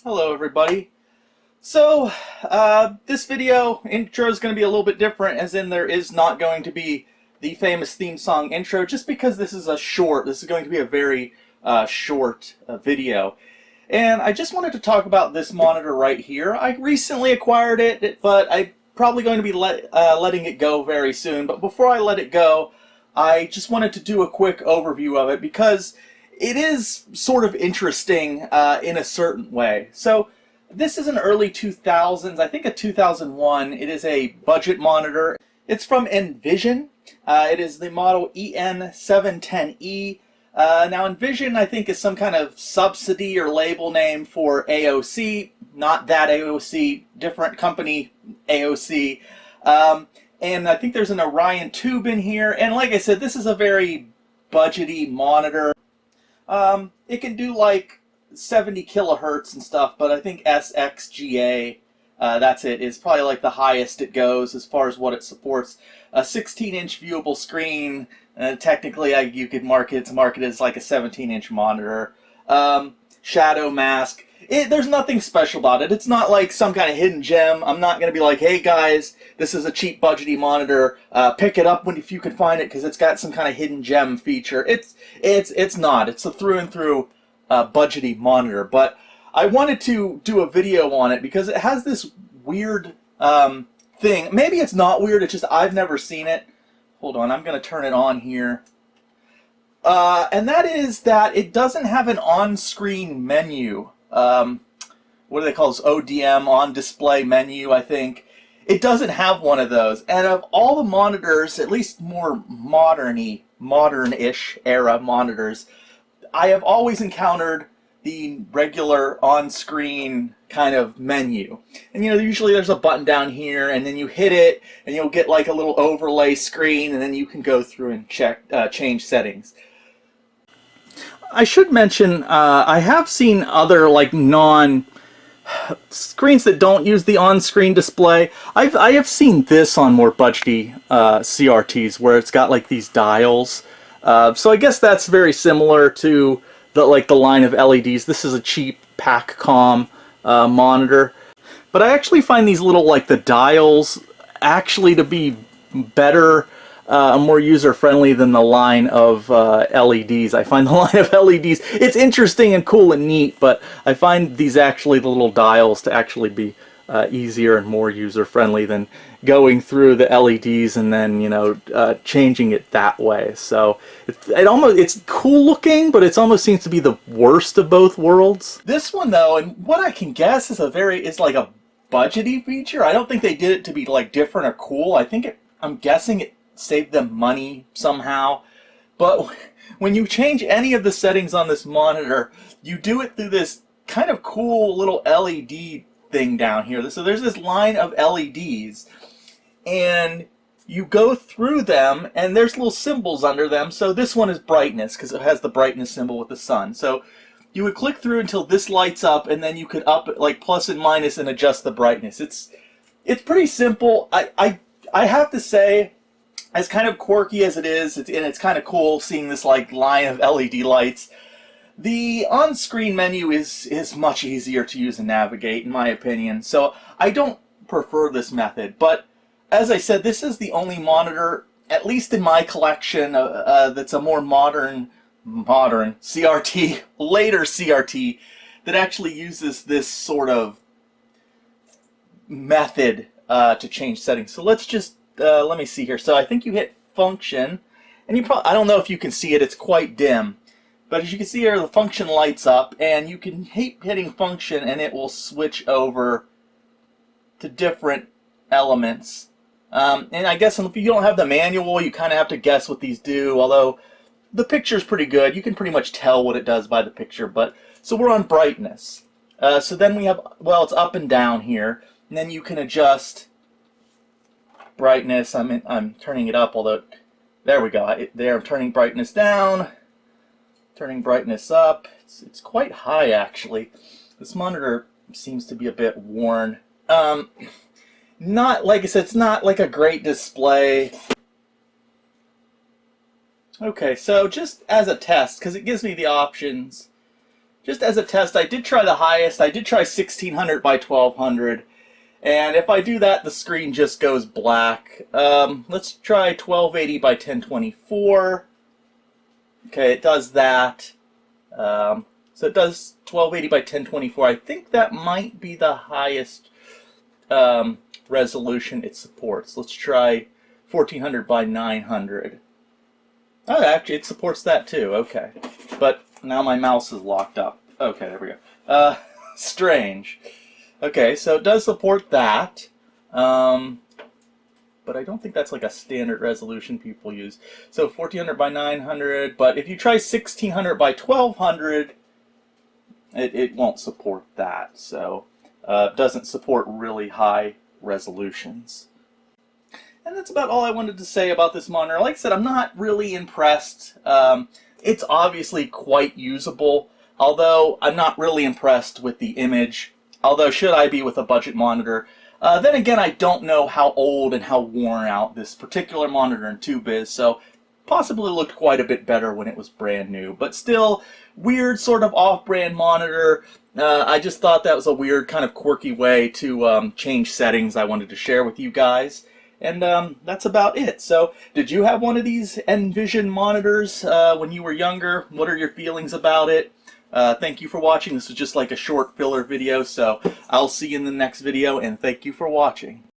Hello everybody. So this video intro is going to be a little bit different, as in there is not going to be the famous theme song intro, just because this is going to be a very short video. And I just wanted to talk about this monitor right here. I recently acquired it, but I'm probably going to be letting it go very soon. But before I let it go, I just wanted to do a quick overview of it, because it is sort of interesting in a certain way. So this is an early 2000s, I think a 2001. It is a budget monitor. It's from Envision. It is the model EN710E. Now Envision, I think, is some kind of subsidy or label name for AOC. Not that AOC, different company AOC. And I think there's an Orion tube in here. And like I said, this is a very budgety monitor. It can do like 70 kilohertz and stuff, but I think SXGA, that's it, is probably like the highest it goes as far as what it supports. A 16-inch viewable screen. Technically, you could mark it as like a 17-inch monitor. Shadow mask. There's nothing special about it. It's not like some kind of hidden gem. I'm not going to be like, hey guys, this is a cheap budgety monitor. Pick it up if you can find it, because it's got some kind of hidden gem feature. It's not. It's a through and through budgety monitor. But I wanted to do a video on it because it has this weird thing. Maybe it's not weird. It's just I've never seen it. Hold on, I'm going to turn it on here. And that is that it doesn't have an on-screen menu. What do they call this? ODM, on display menu, I think. It doesn't have one of those. And of all the monitors, at least more modern-ish era monitors, I have always encountered the regular on-screen kind of menu. And usually there's a button down here, and then you hit it, and you'll get like a little overlay screen, and then you can go through and change settings. I should mention, I have seen other like screens that don't use the on-screen display. I have seen this on more budgety CRTs, where it's got like these dials. So I guess that's very similar to the line of LEDs. This is a cheap Paccom monitor, but I actually find these little the dials actually to be better. More user-friendly than the line of LEDs. I find the line of LEDs, it's interesting and cool and neat, but I find these the little dials, to actually be easier and more user-friendly than going through the LEDs and then, changing it that way. So it's cool looking, but it almost seems to be the worst of both worlds. This one though, and what I can guess is like a budgety feature. I don't think they did it to be different or cool. I'm guessing it saved them money somehow. But when you change any of the settings on this monitor, you do it through this kind of cool little LED thing down here. So there's this line of LEDs, and you go through them, and there's little symbols under them. So this one is brightness, because it has the brightness symbol with the sun. So you would click through until this lights up, and then you could up it plus and minus and adjust the brightness. It's pretty simple. I have to say, as kind of quirky as it is, and it's kind of cool seeing this line of LED lights, the on-screen menu is much easier to use and navigate, in my opinion. So I don't prefer this method, but as I said, this is the only monitor, at least in my collection, that's a more modern CRT, later CRT, that actually uses this sort of method to change settings. So let's just let me see here. So I think you hit function, and I don't know if you can see it, it's quite dim, but as you can see here, the function lights up, and you can keep hitting function and it will switch over to different elements. And I guess if you don't have the manual, you kind of have to guess what these do, although the picture's pretty good. You can pretty much tell what it does by the picture. But so we're on brightness. So then we have, well, it's up and down here, and then you can adjust brightness. I'm turning it up, although there we go. I'm turning brightness down, turning brightness up. It's quite high, actually. This monitor seems to be a bit worn. Not, like I said, it's not like a great display. Okay, so just as a test, because it gives me the options, just as a test, I did try the highest. I did try 1600 by 1200. And if I do that, the screen just goes black. Let's try 1280 by 1024. Okay, it does that. So it does 1280 by 1024. I think that might be the highest resolution it supports. Let's try 1400 by 900. Oh, actually, it supports that too. Okay. But now my mouse is locked up. Okay, there we go. Strange. Okay, so it does support that. But I don't think that's like a standard resolution people use. So 1400 by 900, but if you try 1600 by 1200, it won't support that. So it doesn't support really high resolutions. And that's about all I wanted to say about this monitor. Like I said, I'm not really impressed. It's obviously quite usable, although I'm not really impressed with the image. Although, should I be with a budget monitor? Then again, I don't know how old and how worn out this particular monitor and tube is, so possibly looked quite a bit better when it was brand new. But still, weird sort of off-brand monitor. I just thought that was a weird kind of quirky way to change settings I wanted to share with you guys. And that's about it. So, did you have one of these Envision monitors when you were younger? What are your feelings about it? Thank you for watching. This was just like a short filler video, so I'll see you in the next video, and thank you for watching.